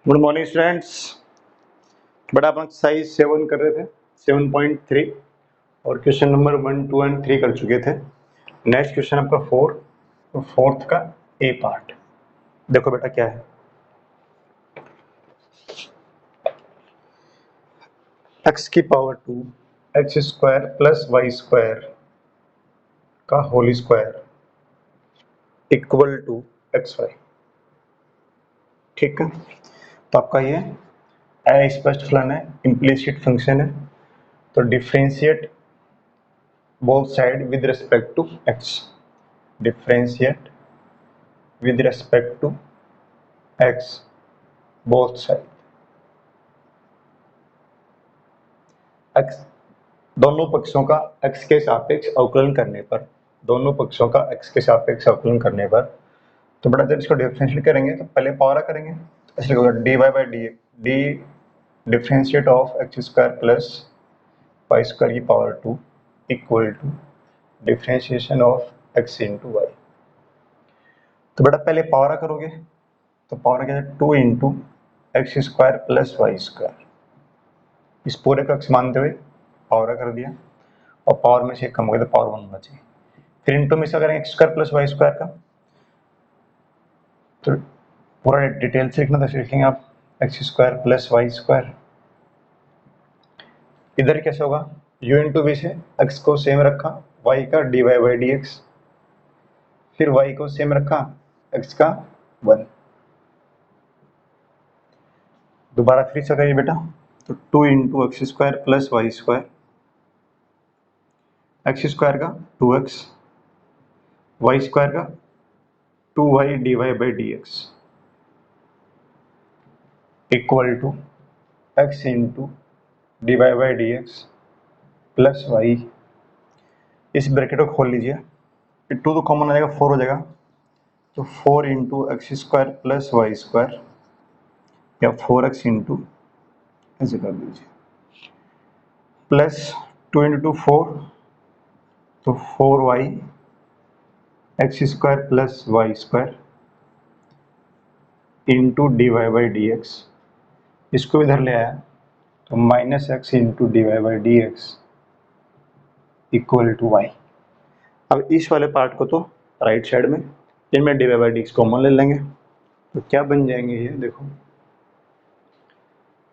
Good morning students. बड़ा अपन exercise 7 कर रहे थे 7.3 और क्वेश्चन नंबर 1, 2 एंड 3 कर चुके थे। नेक्स्ट क्वेश्चन आपका 4, तो फोर्थ का ए पार्ट देखो बेटा क्या है। x की power 2 x square plus Y square का whole square equal to x y. ठीक है, तो आपका ये अस्पष्ट फलन है, इम्प्लिसिट फंक्शन है, तो differentiate both side with respect to x, differentiate with respect to x both side। x दोनों पक्षों का x के सापेक्ष अवकलन करने पर, दोनों पक्षों का x के सापेक्ष अवकलन करने पर, तो बड़ा जब इसको डिफरेंशिएट करेंगे तो पहले पावर करेंगे, तो इसलिए होगा dy by d differentiate of x square plus Y square की power 2 equal to differentiation of x into y. तो बेटा पहले पावर करोगे तो पावर क्या है 2 into x square plus Y square, इस पूरे का x मानते हुए पावर कर दिया और पावर में से एक कम हो गया तो पावर 1 होना चाहिए। फिर इंटू में से करेंगे X square plus Y square का, तो पूरा डिटेल से लिखना, तो लिखेंगे आप X square plus Y square. इधर कैसे होगा, u इंटू वी से x को सेम रखा, y का dy बाई डी एक्स, फिर y को सेम रखा, x का 1। दोबारा फिर से करिए बेटा, तो 2 into x square plus Y square, x square का 2x, वाई स्क्वायर का 2y D Y by D x equal to X into D Y by D x plus Y. इस ब्रैकेट को खोल लीजिए, फिर 2 तो कॉमन आ जाएगा, 4 हो जाएगा, तो 4 into x square plus Y square या 4x इंटू ऐसे कर लीजिए, प्लस 2 इंटू 4 तो 4y x square plus Y square into D Y by D x, इसको इधर ले आया तो minus x into D Y by D x equal to y. अब इस वाले पार्ट को तो राइट साइड में इनमें d Y by D x common ले लेंगे, तो क्या बन जाएंगे ये देखो,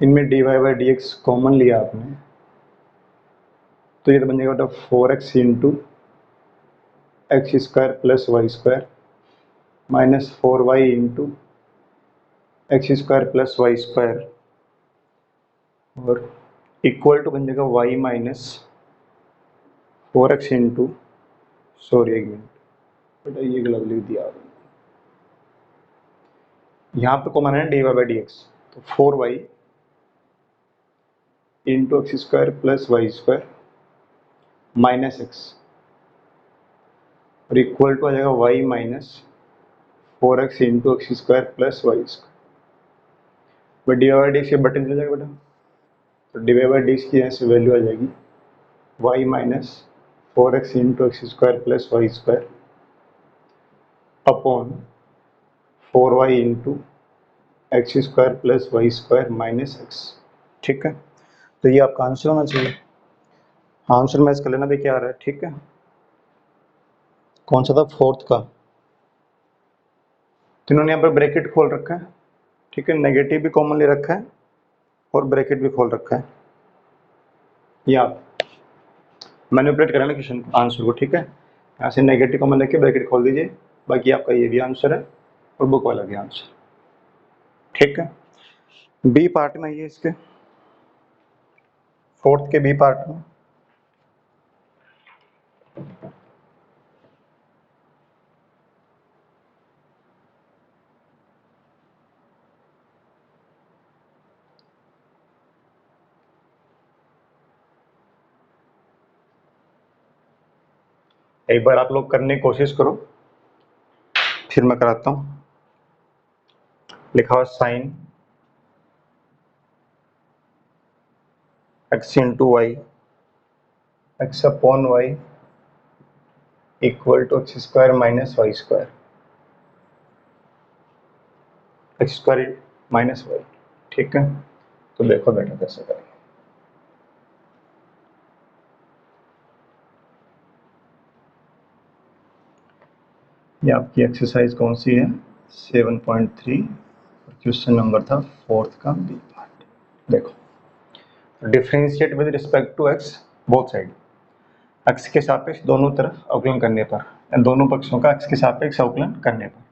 इनमें d Y by D x common लिया आपने तो ये तो बन जाएगा 4x into x square plus Y square minus 4y into x square plus Y square और इक्वल टू बन जाएगा y minus 4x into, sorry एक मिनट बेटा ये गलत लिख दिया आपने, यहाँ पे कॉमन है d Y by D x, तो 4y into x square plus Y square minus x और इक्वल टू आ जाएगा y minus 4x into x square plus Y square. D Y by D x बटन चल जाएगा बेटा, तो d Y by D x की यहाँ से वैल्यू आ जाएगी y minus 4x into x square plus Y square upon 4y into x square plus Y square minus x. ठीक है, तो ये आपका आंसर होना चाहिए। आंसर मैच कर लेना भी क्या आ रहा है। ठीक है, कौन सा था, फोर्थ का। तो इन्होंने यहाँ पर ब्रैकेट खोल रखा है, ठीक है, नेगेटिव भी कॉमन ले रखा है और ब्रैकेट भी खोल रखा है, ये आप मैनिपुलेट करें ना क्वेश्चन आंसर को। ठीक है, यहाँ से नेगेटिव कॉमन लेके ब्रैकेट खोल दीजिए, बाकी आपका ये भी आंसर है और बुक वाला भी आंसर। ठीक है, बी पार्ट में ये इसके फोर्थ के बी पार्ट में एक बार आप लोग करने की कोशिश करो, फिर मैं कराता हूं। लिखा हुआ sine x into y x upon y equal to x square minus y square, x square minus y. ठीक है, तो देखो बेटा कैसे करेंगे। ये आपकी एक्सरसाइज कौन सी है, 7.3, क्वेश्चन नंबर था 4th का बी पार्ट। देखो, differentiate with respect to x both side, x के सापेक्ष दोनों तरफ अवकलन करने पर, दोनों पक्षों का एक्स के सापेक्ष अवकलन करने पर।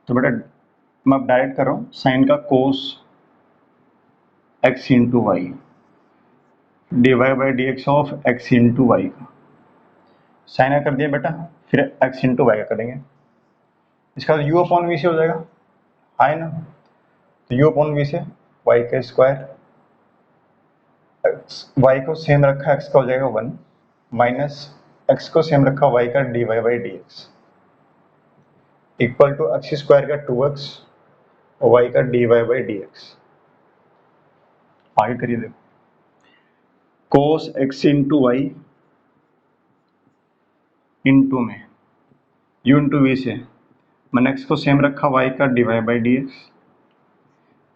तो बेटा मैं अब डायरेक्ट कर रहा हूँ साइन का cos x into y, d Y by D x of x into y का साइन कर दिया बेटा, फिर एक्स इंटू वाई का करेंगे, इसका यू अपॉन वी से हो जाएगा, है ना। तो यू अपॉन वी से वाई का स्क्वायर, वाई को सेम रखा एक्स का हो जाएगा 1, माइनस एक्स को सेम रखा वाई का d Y by D x, equal to x square का 2x और वाई का d Y by D x. आगे करिए, देखो cos x into y into में यू इंटू वी से मैंने एक्स को सेम रखा वाई का d Y by D x,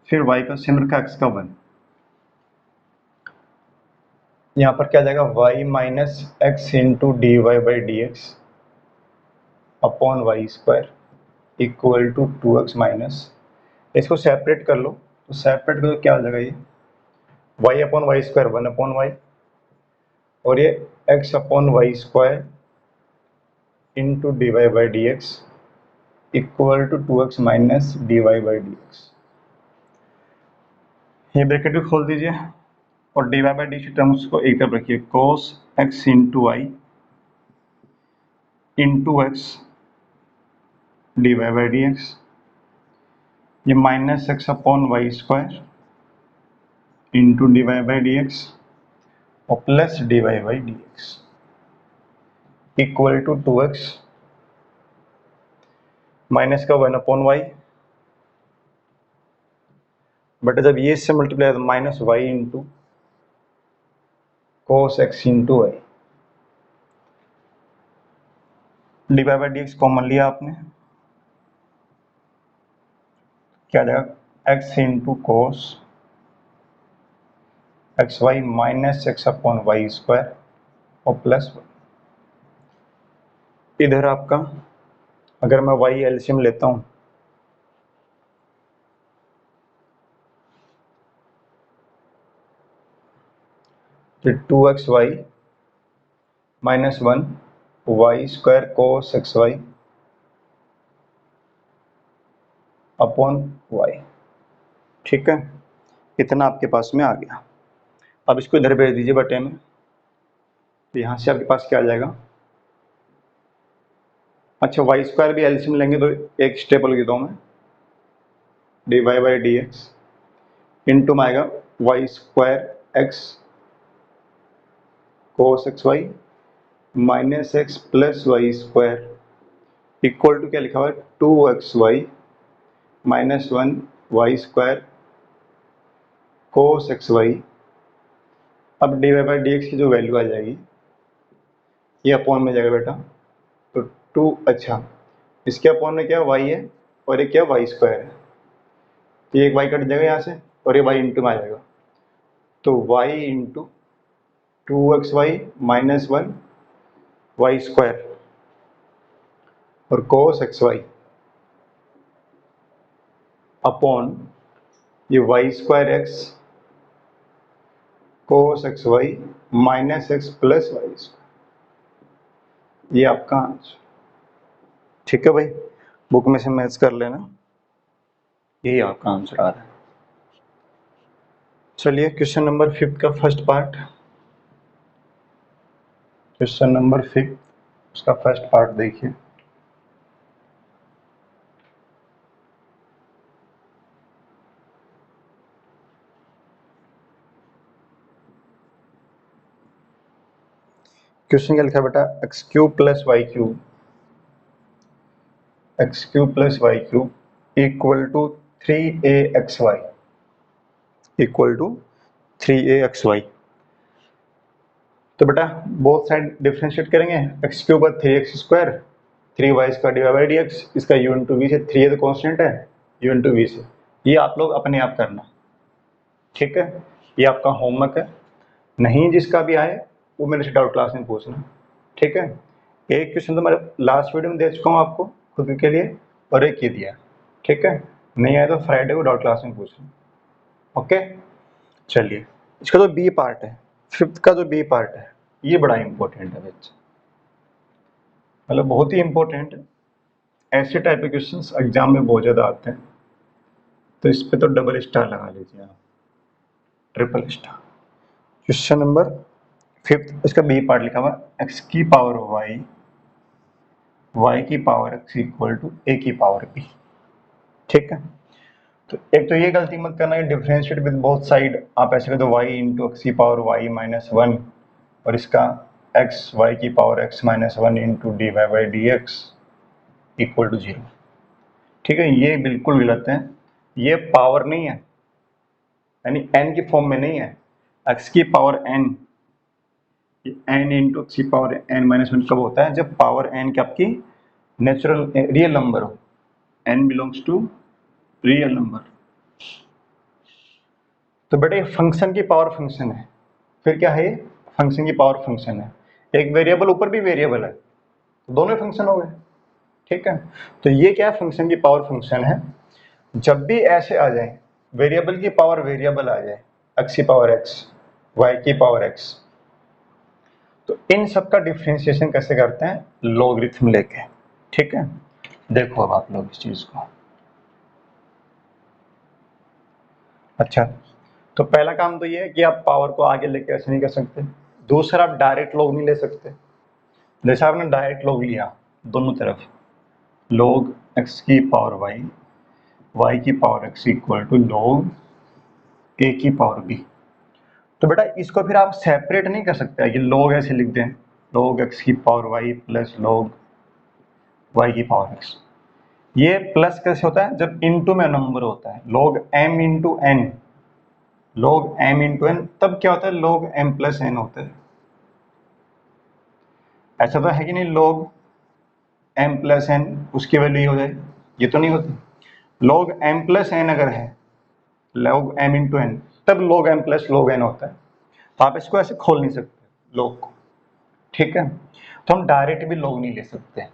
फिर वाई का सेम रखा एक्स का 1, यहाँ पर क्या जाएगा y minus x into D Y by D x upon y square equal to 2x minus, इसको सेपरेट कर लो, तो सेपरेट करो क्या हो जाएगा, ये y upon y square 1 upon y, और ये x upon y square into D Y by D x equal to 2x minus d Y by D x. ये ब्रैकेट भी खोल दीजिए और d Y by d terms को एक तरफ रखिए, cos x into y into x d Y by D x, ये minus x upon y square into D Y by D x और plus d Y by D x equal to 2x minus का 1 upon Y, but जब ये इससे multiply तो minus y into cos x into y, d Y by D x common लिया आपने, क्या आ जाएगा x into cos x y minus x upon y square और प्लस 1। इधर आपका अगर मैं वाई एलसीएम लेता हूं तो 2x y minus 1 y square cos x y upon y, ठीक है, इतना आपके पास में आ गया। अब इसको इधर भेज दीजिए बटे में, तो यहाँ से आपके पास क्या आ जाएगा, अच्छा वाई स्क्वायर भी एलसीएम लेंगे तो एक स्टेप लिख देता हूँ मैं, d Y by D x into में आएगा y square x cos x y minus x plus Y square equal to क्या लिखा हुआ है 2x y minus 1 y square cos x y. अब d Y by D x की जो value आ जाएगी ये अपॉन में जाएगा बेटा, तो 2, अच्छा इसके अपॉन में क्या y है और ये क्या वाई स्क्वायर है, तो ये एक y कट जाएगा यहाँ से और ये y इंटू में आ जाएगा, तो y into 2x y minus 1 y square और कोस एक्स वाई अपॉन ये y square x cos x y minus x plus Y square, ये आपका आंसर, ठीक है भाई, बुक में से मैच कर लेना, यही आपका आंसर आ रहा है। चलिए क्वेश्चन नंबर 5 का फर्स्ट पार्ट, क्वेश्चन नंबर 5 उसका फर्स्ट पार्ट देखिए। क्वेश्चन क्या लिखा बेटा, x cube plus y cube, x cube plus y cube equal to 3axy equal to 3axy। तो बेटा बोथ साइड डिफरेंशिएट करेंगे, एक्स क्यूब पर 3x square 3y square divide by D x, इसका u into we से, 3 तो constant है, u into we से, ये आप लोग अपने आप करना, ठीक है, ये आपका होमवर्क है, नहीं जिसका भी आए वो मेरे से डाउट क्लास में पूछना। ठीक है, एक क्वेश्चन तो मैं लास्ट वीडियो में दे चुका हूँ आपको खुद के लिए, और एक ये दिया। ठीक है, नहीं आया तो फ्राइडे को डाउट क्लास में पूछना। ओके, चलिए, इसका जो बी पार्ट है, फिफ्थ का जो बी पार्ट है, ये बड़ा इंपॉर्टेंट है बच्चे, मतलब बहुत ही इंपॉर्टेंट है। ऐसे टाइप के क्वेश्चंस एग्जाम में बहुत ज़्यादा आते हैं, तो इस पे तो डबल स्टार लगा लीजिए आप, triple star. Question number fifth, इसका बी पार्ट लिखा हुआ एक्स की पावर वाई, वाई की power x equal to a की पावर बी। ठीक है, तो एक तो ये गलती मत करना है डिफरेंशिएट विद बोथ साइड, आप ऐसे कर दो वाई इंटू एक्स की पावर वाई माइनस वन, और इसका एक्स वाई की power x minus one into D Y by D x equal to zero. ठीक है, ये बिल्कुल गलत है, ये पावर नहीं है, यानी n की फॉर्म में नहीं है। x की power n, n into x की पावर n माइनस वन कब होता है, जब पावर n की आपकी नेचुरल रियल नंबर हो, n belongs to real number. तो बेटे फंक्शन की पावर फंक्शन है, फिर क्या है, फंक्शन की पावर फंक्शन है, एक वेरिएबल ऊपर भी वेरिएबल है, तो दोनों फंक्शन हो गए। ठीक है, तो ये क्या है, फंक्शन की पावर फंक्शन है। जब भी ऐसे आ जाए, वेरिएबल की पावर वेरिएबल आ जाए, एक्स की पावर एक्स, वाई की पावर एक्स, तो इन सब का डिफ्रेंशिएशन कैसे करते हैं, लॉगरिथम लेके। ठीक है, देखो अब आप लोग इस चीज को। अच्छा, तो पहला काम तो ये है कि आप पावर को आगे लेके ऐसे नहीं कर सकते। दूसरा, आप डायरेक्ट लॉग नहीं ले सकते। जैसे आपने डायरेक्ट लॉग लिया दोनों तरफ, लॉग एक्स की पावर वाई, वाई की power x equal to log a की पावर बी, तो बेटा इसको फिर आप सेपरेट नहीं कर सकते कि लॉग ऐसे लिख दें, लॉग एक्स की power y plus log y की पावर एक्स। ये प्लस कैसे होता है, जब इनटू में नंबर होता है, log m into n, log m into n, तब क्या होता है, log m प्लस एन होता है। ऐसा तो है कि नहीं, log m प्लस एन उसकी वैल्यू ही हो जाए, ये तो नहीं होती। log m प्लस एन अगर है, log m इंटू एन, तब log m plus log n होता है। तो आप इसको ऐसे खोल नहीं सकते log को। ठीक है, तो हम डायरेक्ट भी log नहीं ले सकते।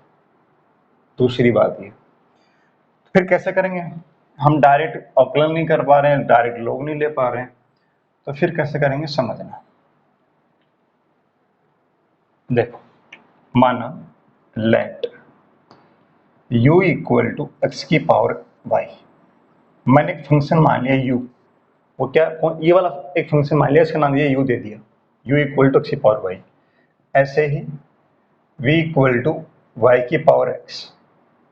दूसरी बात ये, फिर कैसे करेंगे, हम डायरेक्ट अवकलन नहीं कर पा रहे हैं, डायरेक्ट log नहीं ले पा रहे हैं, तो फिर कैसे करेंगे समझना। देखो, माना let u equal to x की पावर y, मैंने एक फंक्शन मान लिया u, वो क्या, ये वाला एक फंक्शन मान लिया, इसका नाम दिया u दे दिया, u इक्वल टू एक्स की पावर y। ऐसे ही v इक्वल टू y की power x,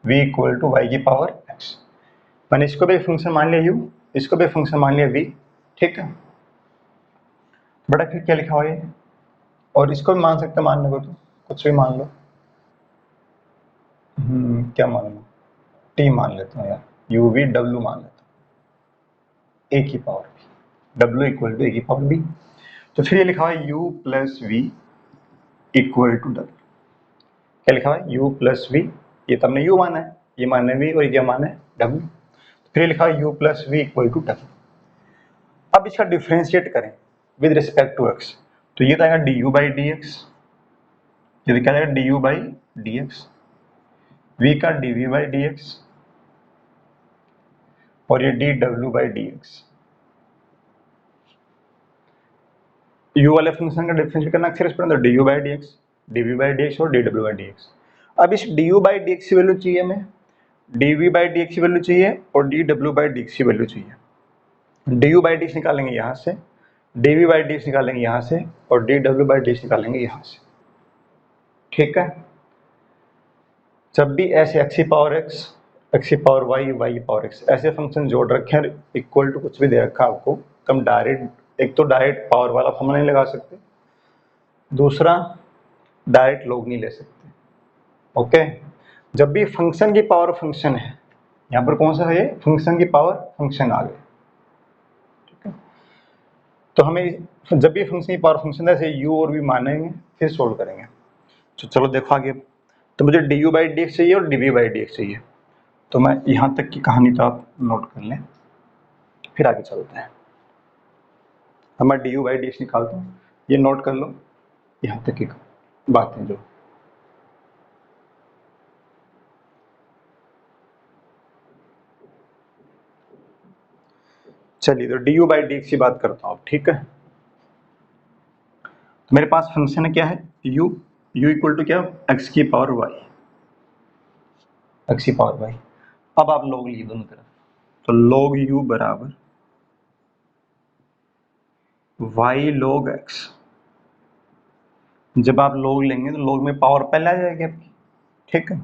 v equal to y की पावर x, मैंने इसको भी फंक्शन मान लिया u, इसको भी फंक्शन मान लिया v। ठीक है, बड़ा फिर क्या लिखा हुआ है, और इसको भी मान सकते, मानने को तो कुछ भी मान लो। क्या मान लो, टी मान लेता हूँ यार, यू वी डब्ल्यू मान लेता हूँ, ए की पावर बी, डब्ल्यू इक्वल टू ए की पावर बी। तो फिर ये लिखा हुआ है u plus v equal to डब्ल्यू, क्या लिखा हुआ है, यू प्लस वी, ये तो हमने यू माना है, ये माने वी, और ये क्या माना है, डब्ल्यू। फिर ये लिखा है u plus v equal to डब्ल्यू। अब इसका डिफ्रेंशिएट करें विद रिस्पेक्ट टू एक्स, तो ये तो आएगा d u by D x, ये क्या आएगा d u by D x, v का d v by D x, और ये डी डब्ल्यू बाई डी एक्स। यू वाले फंक्शन का डिफरेंशिएट करना अक्सर इस पर d u by D x, d v by D x और डी डब्ल्यू बाई डी एक्स। अब इस d u by D x की वैल्यू चाहिए हमें, d v by D x की वैल्यू चाहिए, और डी डब्ल्यू बाई डी एक्स की वैल्यू चाहिए। D u by D x निकालेंगे यहाँ से, d v by D x निकालेंगे यहाँ से, और डी डब्ल्यू बाई डी एक्स निकालेंगे यहाँ से। ठीक है, जब भी ऐसे एक्स की पावर एक्स, एक्स की पावर वाई, वाई की पावर एक्स, ऐसे फंक्शन जोड़ रखे हैं, इक्वल टू कुछ भी दे रखा है आपको, तो हम डायरेक्ट, एक तो डायरेक्ट पावर वाला फॉर्मूला नहीं लगा सकते, दूसरा डायरेक्ट लॉग नहीं ले सकते। ओके, जब भी फंक्शन की पावर फंक्शन है, यहाँ पर कौन सा है, फंक्शन की पावर फंक्शन आ गए। ठीक है, तो हमें जब भी फंक्शन की पावर फंक्शन है, ऐसे यू और वी मानेंगे, फिर सोल्व करेंगे। तो चलो देखो आगे, तो मुझे d u by D x चाहिए और d v by D x चाहिए, तो मैं यहाँ तक की कहानी तो आप नोट कर लें, फिर आगे चलते हैं। अब मैं D u by D x निकालता हूँ, ये नोट कर लो, यहाँ तक की बातें जो। चलिए तो d u by D x की बात करता हूँ, ठीक है। तो मेरे पास फंक्शन क्या है, यू इक्वल टू क्या, एक्स की पावर वाई, एक्स की पावर वाई। अब आप लॉग लिए दोनों तरफ, तो लॉग यू बराबर वाई लॉग एक्स। जब आप लॉग लेंगे तो लॉग में पावर पहले आ जाएगी आपकी, ठीक है।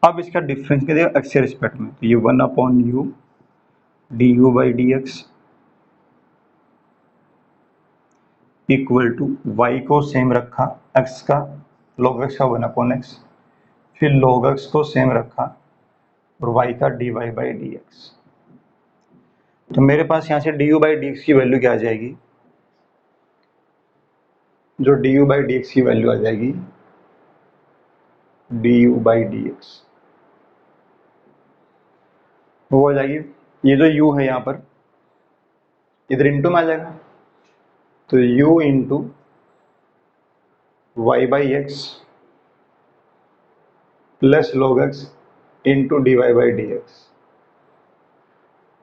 अब इसका डिफरेंस क्या देगा एक्स के रिस्पेक्ट में, तो ये 1/u d u by D x equal to y को सेम रखा एक्स का, log x का 1/x, फिर log x को सेम रखा और y का dy बाई डी एक्स। तो मेरे पास यहाँ से D u by D x की वैल्यू क्या आ जाएगी, जो D u by D x की वैल्यू आ जाएगी D u by D x, वो हो जाएगी, ये जो u है यहाँ पर इधर इंटू में आ जाएगा, तो u into y by x plus log x into D Y by D x.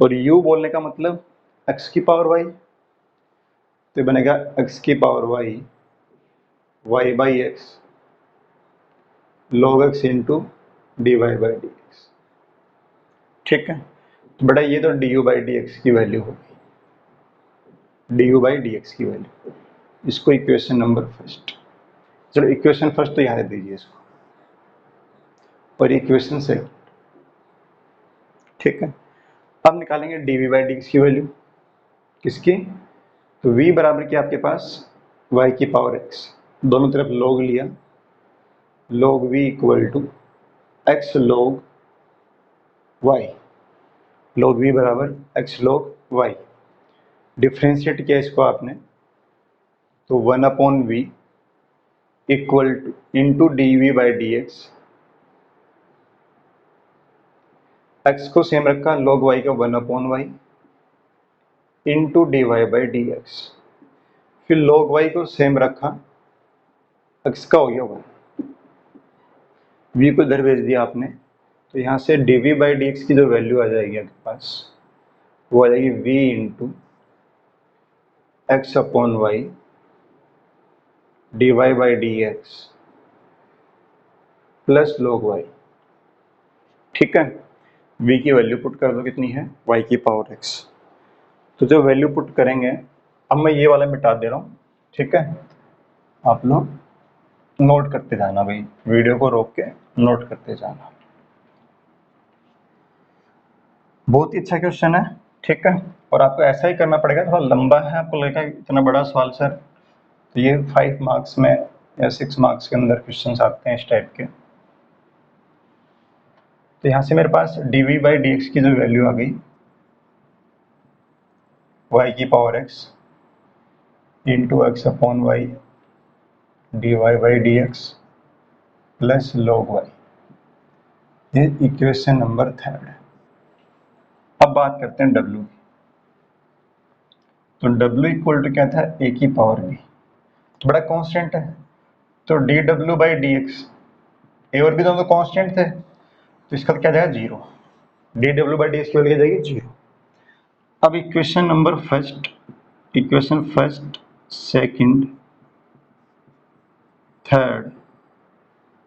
और u बोलने का मतलब x की पावर y, तो बनेगा x की power y y by x log x into D Y by D x, ठीक है। तो बेटा ये तो d u by D x की वैल्यू होगी, d u by D x की वैल्यू, इसको इक्वेशन नंबर फर्स्ट। चलो इक्वेशन फर्स्ट तो यहाँ दे दीजिए इसको, और इक्वेशन सेकंड, ठीक है। अब निकालेंगे d v by D x की वैल्यू, किसकी, तो v बराबर क्या आपके पास y की पावर x, दोनों तरफ log लिया, log v equal to x log y, log v बराबर x log y। डिफ्रेंशिएट किया इसको आपने, तो 1/v equal to into d v by D x, x को सेम रखा log y का 1/y into D Y by D x, फिर log y को सेम रखा, x का हो गया 1, v को इधर भेज दिया आपने, तो यहाँ से d v by D x की जो वैल्यू आ जाएगी आपके पास, वो आ जाएगी v into x upon y d Y by D x plus log y, ठीक है। v की वैल्यू पुट कर दो, कितनी है y की पावर x। तो जो वैल्यू पुट करेंगे, अब मैं ये वाला मिटा दे रहा हूँ, ठीक है। आप लोग नोट करते जाना भाई, वीडियो को रोक के नोट करते जाना। बहुत ही अच्छा क्वेश्चन है, ठीक है। और आपको ऐसा ही करना पड़ेगा, थोड़ा लंबा है, आपको लगेगा इतना बड़ा सवाल सर, तो ये 5 मार्क्स में या 6 मार्क्स के अंदर क्वेश्चन आते हैं इस टाइप के। तो यहाँ से मेरे पास d v by D x की जो वैल्यू आ गई y की power x into x upon y d Y by D x plus log y, ये इक्वेशन नंबर 3 है। अब बात करते हैं w की, तो w इक्वल टू क्या था, a की पावर b, तो बड़ा कांस्टेंट है, तो डी डब्ल्यू बाई डी एक्स, ए और बी दोनों तो कांस्टेंट थे, तो इसका क्या जाएगा 0, डी डब्ल्यू बाई डी एक्स की वैल्यू क्या जाएगी 0। अब equation number first, equation first second third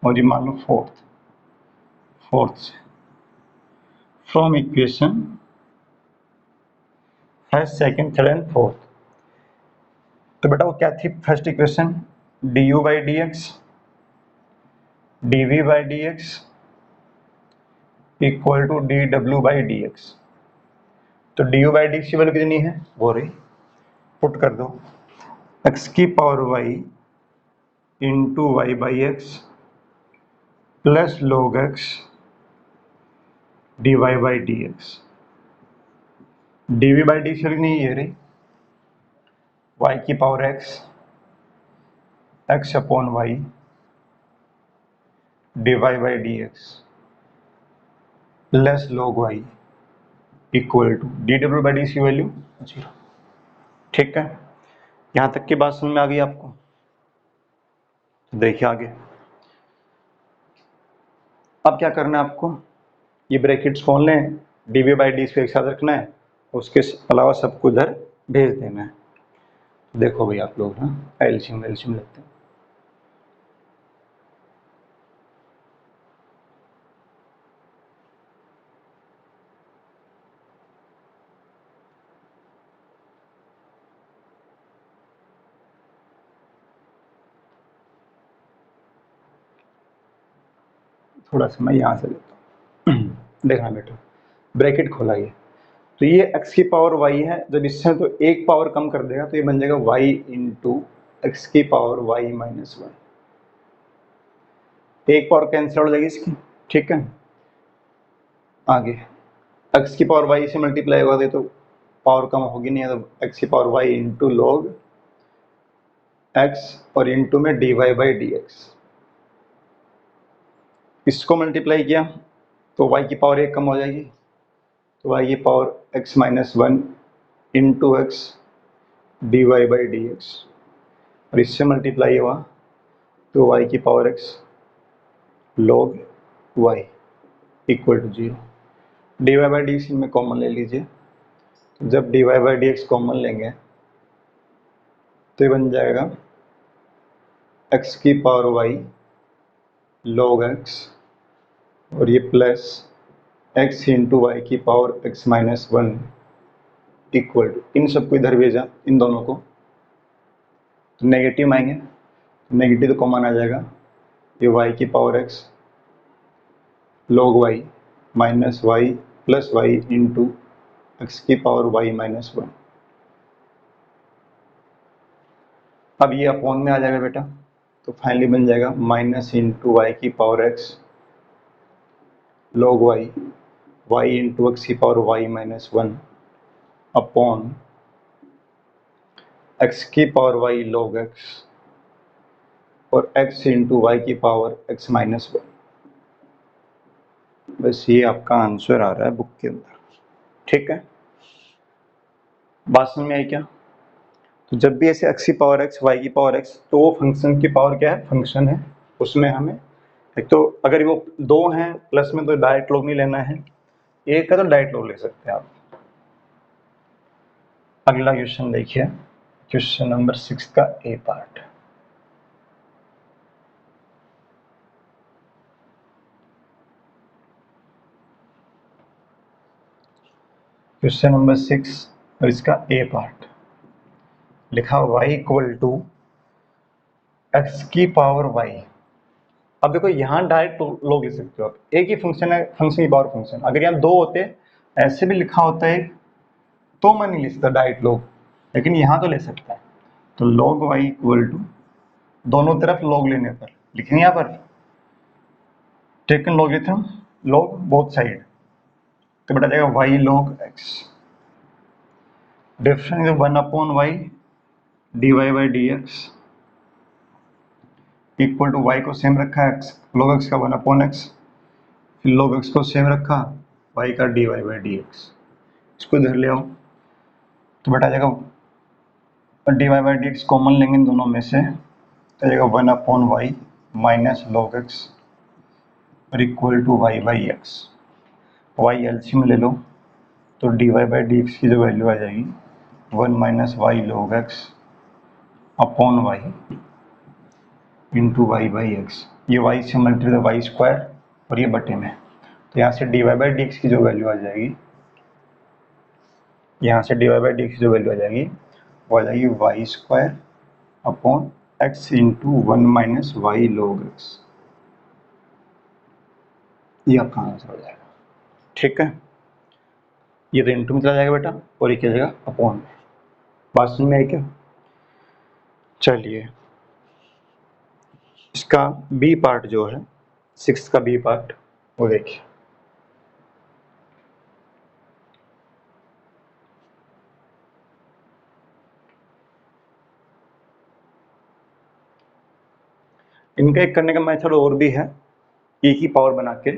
और ये मान लो फोर्थ से, from equation first second third and fourth. तो बेटा वो क्या थी first equation, d u by D x d v by D x equal to d डब्ल्यू बाई डी एक्स। तो d u by D x की value कितनी है, वो रही, पुट कर दो, एक्स की power y into y by x plus log x d Y by D x, d v by D x नहीं ये रही, y की power x upon y d Y by D x plus log y equal to d डब्ल्यू by D x की value 0, ठीक है। यहाँ तक की बात समझ में आ गई आपको? देखिए आगे अब क्या करना है आपको, ये ब्रैकेट्स खोल लें, डी बाई डी एक साथ रखना है, उसके अलावा सबको इधर भेज देना है। देखो भाई आप लोग ना एल्शियम लेते हैं। थोड़ा सा मैं यहाँ से लेता हूँ। देखना बेटा, ब्रैकेट खोला ये, तो ये x की पावर y है, जब इससे तो एक पावर कम कर देगा तो ये बन जाएगा y इंटू एक्स की पावर y माइनस वन। एक पावर कैंसिल हो जाएगी इसकी, ठीक है। आगे x की पावर y से मल्टीप्लाई होगा तो पावर कम होगी नहीं है, तो x की power y into log x और इंटू में dy बाई डी एक्स। इसको मल्टीप्लाई किया तो y की पावर एक कम हो जाएगी, तो y की power x minus one into x d Y by D x, और इससे मल्टीप्लाई हुआ तो y की power x log y equal to 0। D Y by D x में कॉमन ले लीजिए, तो जब d Y by D x common लेंगे तो ये बन जाएगा x की पावर y log x, और ये प्लस x इंटू वाई की power x minus one equal to, इन सबको इधर भेजा इन दोनों को, तो नेगेटिव आएंगे, नेगेटिव तो कॉमन आ जाएगा, ये y की power x log y minus y plus y into x की पावर y माइनस वन। अब ये अपॉन में आ जाएगा बेटा, तो फाइनली बन जाएगा माइनस इंटू वाई की power x log y into x की power y minus one upon x की पावर y log x और x इंटू वाई की पावर x माइनस वन। बस ये आपका आंसर आ रहा है बुक के अंदर, ठीक है। बात समझ में आई क्या? तो जब भी ऐसे x की पावर x y की पावर x, तो वो फंक्शन की पावर क्या है, फंक्शन है, उसमें हमें एक तो अगर वो दो हैं प्लस में तो डायरेक्ट लॉग नहीं लेना है, एक का तो डायरेक्ट लॉग ले सकते हैं आप। अगला क्वेश्चन देखिए, क्वेश्चन नंबर 6 का ए पार्ट। क्वेश्चन नंबर 6 और इसका ए पार्ट लिखा y इक्वल टू एक्स की पावर y। अब देखो यहाँ डायरेक्ट लॉग ले सकते हो आप, एक ही फंक्शन है, फंक्शन की पावर फंक्शन। अगर यहाँ दो होते ऐसे भी लिखा होता है तो मैं नहीं ले सकता डायरेक्ट लॉग, लेकिन यहाँ तो ले सकता है। तो log y इक्वल टू, दोनों तरफ लॉग लेने पर लिखेंगे यहाँ पर taken logarithm log both side, तो बेटा जाएगा y log x, difference one upon y d Y by D x equal to y को सेम रखा है एक्स log x का वन अपॉन एक्स, फिर log x को सेम रखा y का d Y by D x. इसको इधर ले आओ तो बेटा जाएगा d Y by D x common लेंगे इन दोनों में से, तो जाएगा one upon y minus log x और equal to y by x. Y LCM ले लो तो d Y by D x की जो वैल्यू आ जाएगी one minus y log x upon y into y by x. ये वाई से मल्टीप्लाई वाई स्क्वायर और ये बटे में, तो यहाँ से d Y by D x की जो वैल्यू आ जाएगी, यहाँ से d Y by D x की जो वैल्यू आ जाएगी वो आ जाएगी y square upon x into one minus y log x। ये आपका आंसर हो जाएगा, ठीक है। ये तो इंटू में चला जाएगा बेटा और ये क्या जाएगा अपॉन में। बात समझ में आई क्या? चलिए इसका बी पार्ट जो है, 6 का बी पार्ट वो देखिए। इनका एक करने का मेथड और भी है, e की पावर बना के,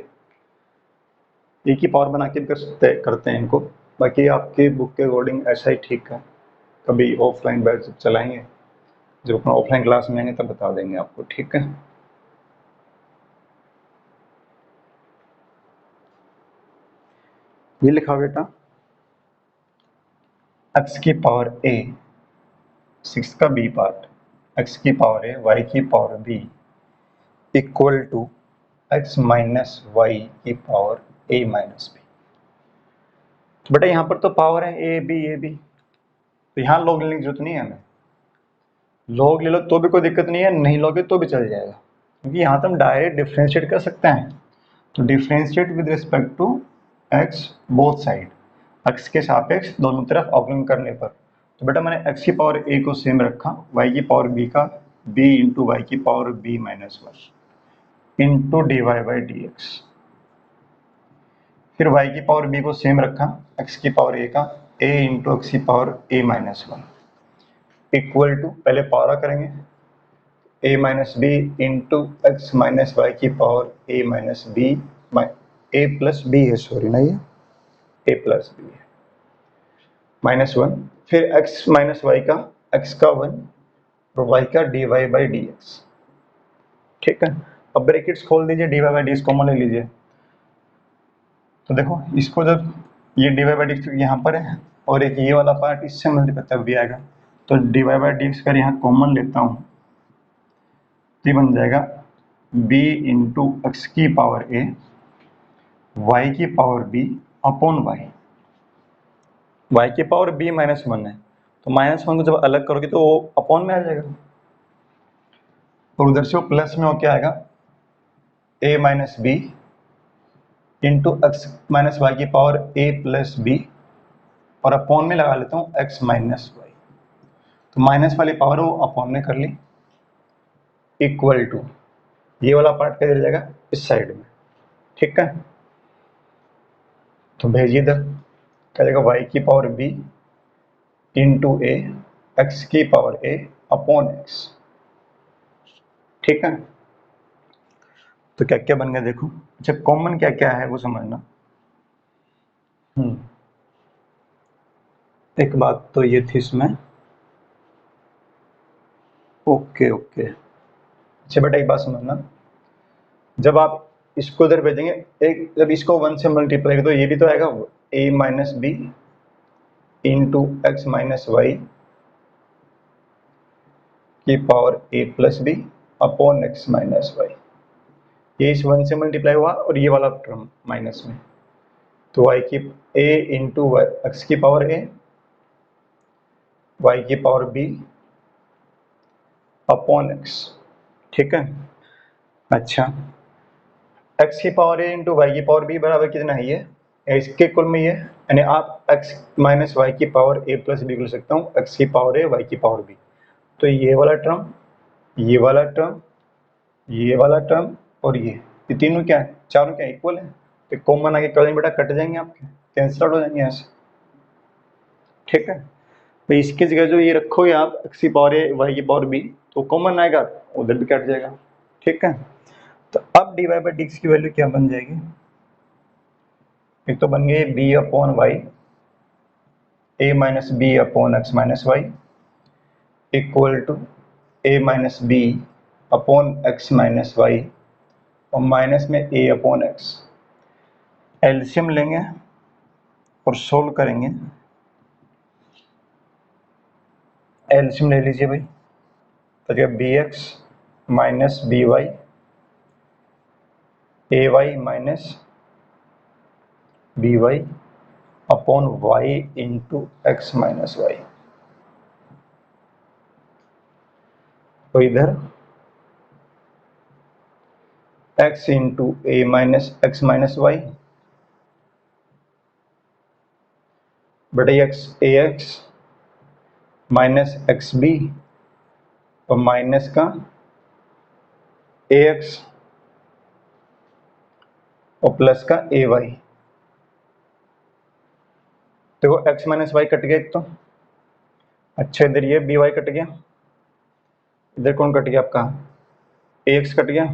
e की पावर बना के भी करते हैं इनको, बाकी आपकी बुक के अकॉर्डिंग ऐसा ही ठीक है। कभी ऑफलाइन बैच जब चलाएंगे, जब अपना ऑफलाइन क्लास में आएंगे तब बता देंगे आपको, ठीक है। ये लिखा बेटा x की पावर a 6 का b पार्ट, x की पावर a y की power b equal to x minus y की पावर a माइनस b। तो बेटा यहाँ पर तो पावर है a b, तो यहाँ लॉग लेने की जरूरत नहीं है हमें। लॉग ले लो तो भी कोई दिक्कत नहीं है, नहीं लोगे तो भी चल जाएगा, क्योंकि यहाँ तो हम डायरेक्ट डिफ्रेंशिएट कर सकते हैं। तो differentiate with respect to x both side, x के सापेक्ष दोनों तरफ अवकलन करने पर। तो बेटा मैंने x की पावर a को सेम रखा, y की पावर b का b इंटू वाई की power b minus one into D Y by D x. फिर y की पावर b को सेम रखा, x की पावर a का a इंटू एक्स की power a minus one equal to, पहले पावर करेंगे, a minus b into x minus y की power a minus b, a plus b है, सॉरी ना, ये a प्लस बी है माइनस वन। फिर x माइनस वाई का, x का वन और y का d Y by D x, ठीक है। अब ब्रैकेट्स खोल दीजिए, d Y by D x common ले लीजिए। तो देखो इसको जब ये d Y by D x यहाँ पर है और एक ये वाला पार्ट इससे मल्टीप्लाई तब भी आएगा, तो d Y by D x का यहाँ कॉमन लेता हूँ, ये बन जाएगा b इंटू एक्स की पावर a y की पावर b अपॉन y की पावर b माइनस वन है, तो माइनस वन को जब अलग करोगे तो वो अपॉन में आ जाएगा, और उधर से वो प्लस में हो क्या आएगा, a minus b into x minus y की पावर a प्लस बी, और अपॉन में लगा लेता हूँ x माइनस वाई, तो माइनस वाली पावर वो अपॉन में कर ली, इक्वल टू ये वाला पार्ट किधर जाएगा, इस साइड में, ठीक है। तो भेजिए इधर, क्या जाएगा y की पावर b इंटू ए एक्स की पावर a अपॉन एक्स, ठीक है। तो क्या क्या बन गया देखो, अच्छा कॉमन क्या क्या है वो समझना। एक बात तो ये थी इसमें, ओके ओके। अच्छा बेटा एक बात समझना, जब आप इसको इधर भेजेंगे, एक जब इसको वन से मल्टीप्लाई करें तो ये भी तो आएगा a minus b into x minus y की power a plus b upon x minus y, ये इस वन से मल्टीप्लाई हुआ और ये वाला टर्म माइनस में, तो y की a इंटू एक्स की पावर a y की पावर b अपॉन एक्स, ठीक है। अच्छा x की पावर a इंटू वाई की पावर b बराबर कितना है, ये इसके कुल में ये, यानी आप x माइनस वाई की पावर a प्लस बी लिख सकता हूँ, x की पावर a वाई की पावर b, तो ये वाला टर्म, ये वाला टर्म, ये वाला टर्म और ये तीनों क्या है, चारों क्या इक्वल है, तो कॉमन आगे कर देंगे बेटा, कट जाएंगे आपके, कैंसिल आउट हो जाएंगे यहाँ से, ठीक है। तो इसकी जगह जो ये रखोगे आप x की पावर a वाई की पावर b, तो कॉमन आएगा, उधर भी कट जाएगा, ठीक है। तो अब d Y by D x की वैल्यू क्या बन जाएगी, एक तो बन गई b upon y a minus b upon x minus y equal to a minus b upon x minus y और माइनस में a अपॉन एक्स। एलसीएम लेंगे और सोल्व करेंगे, एलसीएम ले लीजिए भाई, तो क्या b x minus b y a y minus b y upon y into x minus y, तो इधर x into a minus x minus y, बेटा x a x minus x b और माइनस का ए एक्स और plus का a y. देखो x minus y cut गया एक तो, अच्छा इधर ये बी वाई कट गया, इधर कौन कट गया आपका, ए एक्स कट गया,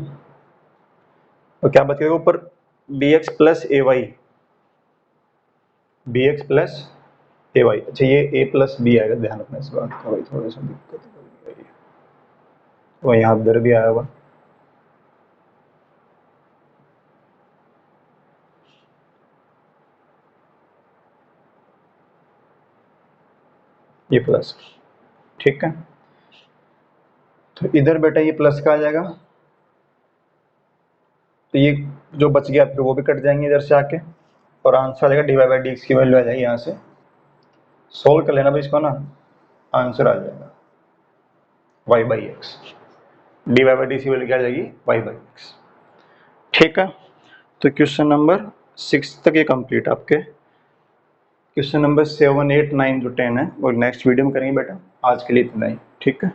तो क्या बच गया ऊपर बी एक्स प्लस ए वाई, बी एक्स प्लस ए वाई, अच्छा ये ए प्लस बी आएगा, ध्यान रखना इस बात का भाई, थोड़ा सा दिक्कत हो गई है। वो यहाँ इधर भी आया हुआ, ये प्लस, ठीक है। तो इधर बेटा ये प्लस का आ जाएगा, तो ये जो बच गया फिर वो भी कट जाएंगे इधर से आके, और आंसर आ जाएगा d Y by D x की वैल्यू आ जाएगी, यहाँ से सोल्व कर लेना भाई इसको ना, आंसर आ जाएगा y by x, d Y by d की वैल्यू क्या आ जाएगी, वाई बाई एक्स, ठीक है। तो क्वेश्चन नंबर 6 तक ये कंप्लीट, आपके क्वेश्चन नंबर 7, 8, 9 जो 10 है वो नेक्स्ट वीडियो में करेंगे बेटा, आज के लिए इतना ही, ठीक है।